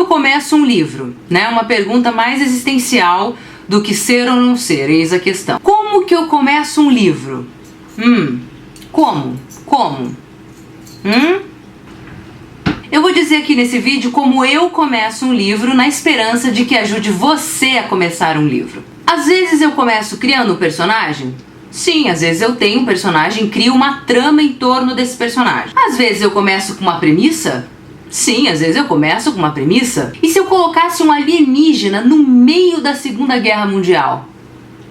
eu começo um livro? Né? Uma pergunta mais existencial do que ser ou não ser, eis a questão. Como que eu começo um livro? Como? Eu vou dizer aqui nesse vídeo como eu começo um livro na esperança de que ajude você a começar um livro. Às vezes eu começo criando um personagem. Sim, às vezes eu tenho um personagem e crio uma trama em torno desse personagem. Às vezes eu começo com uma premissa. Sim, às vezes eu começo com uma premissa. E se eu colocasse um alienígena no meio da Segunda Guerra Mundial?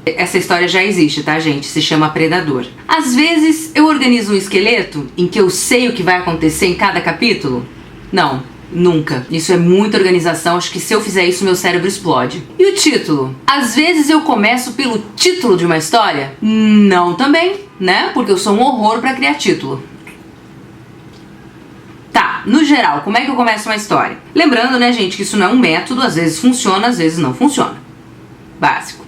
Essa história já existe, tá, gente? Se chama Predador. Às vezes eu organizo um esqueleto em que eu sei o que vai acontecer em cada capítulo. Não, nunca. Isso é muita organização, acho que se eu fizer isso meu cérebro explode. E o título? Às vezes eu começo pelo título de uma história? Não também, né? Porque eu sou um horror pra criar título. Tá, no geral, como é que eu começo uma história? Lembrando, né, gente, que isso não é um método, às vezes funciona, às vezes não funciona. Básico.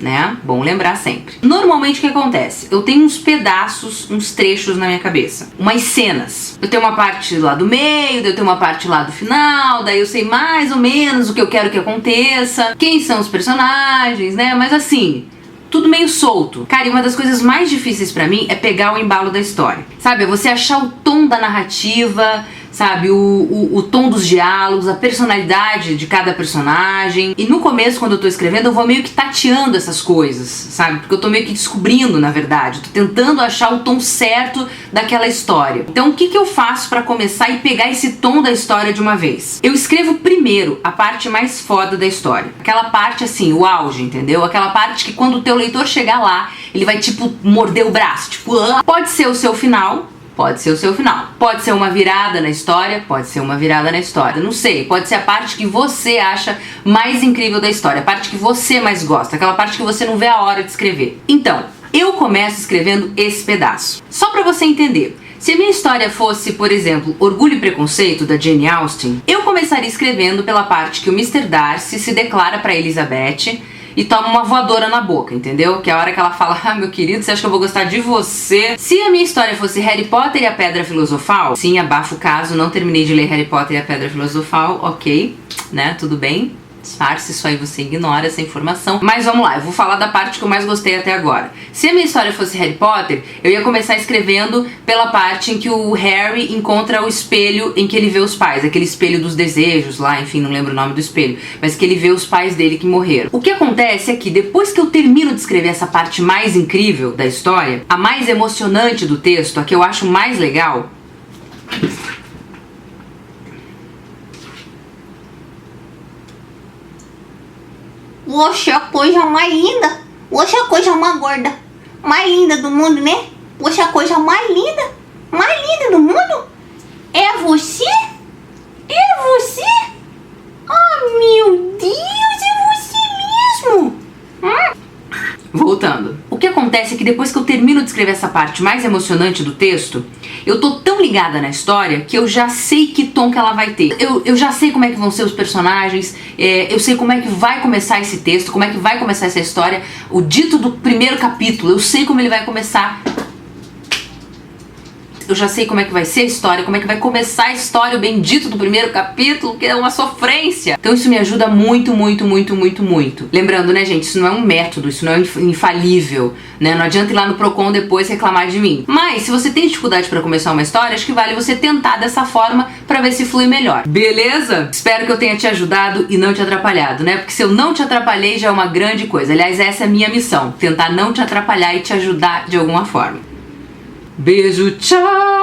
Né? Bom lembrar sempre. Normalmente o que acontece? Eu tenho uns pedaços, uns trechos na minha cabeça, umas cenas. Eu tenho uma parte lá do meio, eu tenho uma parte lá do final, daí eu sei mais ou menos o que eu quero que aconteça, quem são os personagens, né? Mas assim, tudo meio solto. Cara, e uma das coisas mais difíceis pra mim é pegar o embalo da história. Sabe? É você achar o tom da narrativa, sabe, o tom dos diálogos, a personalidade de cada personagem. E no começo, quando eu tô escrevendo, eu vou meio que tateando essas coisas, sabe? Porque eu tô meio que descobrindo, na verdade. Tô tentando achar o tom certo daquela história. Então, o que eu faço pra começar e pegar esse tom da história de uma vez? Eu escrevo primeiro a parte mais foda da história. Aquela parte, assim, o auge, entendeu? Aquela parte que quando o teu leitor chegar lá, ele vai, tipo, morder o braço. Tipo, pode ser o seu final. Pode ser o seu final. Pode ser uma virada na história, pode ser uma virada na história. Não sei, pode ser a parte que você acha mais incrível da história, a parte que você mais gosta, aquela parte que você não vê a hora de escrever. Então, eu começo escrevendo esse pedaço. Só pra você entender. Se a minha história fosse, por exemplo, Orgulho e Preconceito, da Jane Austen, eu começaria escrevendo pela parte que o Mr. Darcy se declara pra Elizabeth e toma uma voadora na boca, entendeu? Que é a hora que ela fala, ah, meu querido, você acha que eu vou gostar de você? Se a minha história fosse Harry Potter e a Pedra Filosofal, sim, abafo o caso, não terminei de ler Harry Potter e a Pedra Filosofal, ok, né, tudo bem. Disfarce, isso aí você ignora essa informação. Mas vamos lá, eu vou falar da parte que eu mais gostei até agora. Se a minha história fosse Harry Potter, eu ia começar escrevendo pela parte em que o Harry encontra o espelho em que ele vê os pais, aquele espelho dos desejos lá, enfim, não lembro o nome do espelho, mas que ele vê os pais dele que morreram. O que acontece é que depois que eu termino de escrever essa parte mais incrível da história, a mais emocionante do texto, a que eu acho mais legal, Oxe, a coisa mais linda. Oxe, a coisa mais gorda. Mais linda do mundo, né? Oxe, a coisa mais linda do mundo. É você? É você? Oh, meu Deus, é você mesmo. Voltando. O que acontece é que depois que eu termino de escrever essa parte mais emocionante do texto, eu tô tão ligada na história que eu já sei que tom que ela vai ter. Eu já sei como é que vão ser os personagens, eu sei como é que vai começar esse texto, como é que vai começar essa história, o dito do primeiro capítulo, eu sei como ele vai começar. Eu já sei como é que vai ser a história, como é que vai começar a história, o bendito do primeiro capítulo, que é uma sofrência. Então isso me ajuda muito, muito, muito, muito, muito. Lembrando, né, gente, isso não é um método, isso não é infalível, né? Não adianta ir lá no Procon depois reclamar de mim. Mas, se você tem dificuldade pra começar uma história, acho que vale você tentar dessa forma pra ver se flui melhor. Beleza? Espero que eu tenha te ajudado e não te atrapalhado, né? Porque se eu não te atrapalhei já é uma grande coisa. Aliás, essa é a minha missão, tentar não te atrapalhar e te ajudar de alguma forma. Beijo, tchau!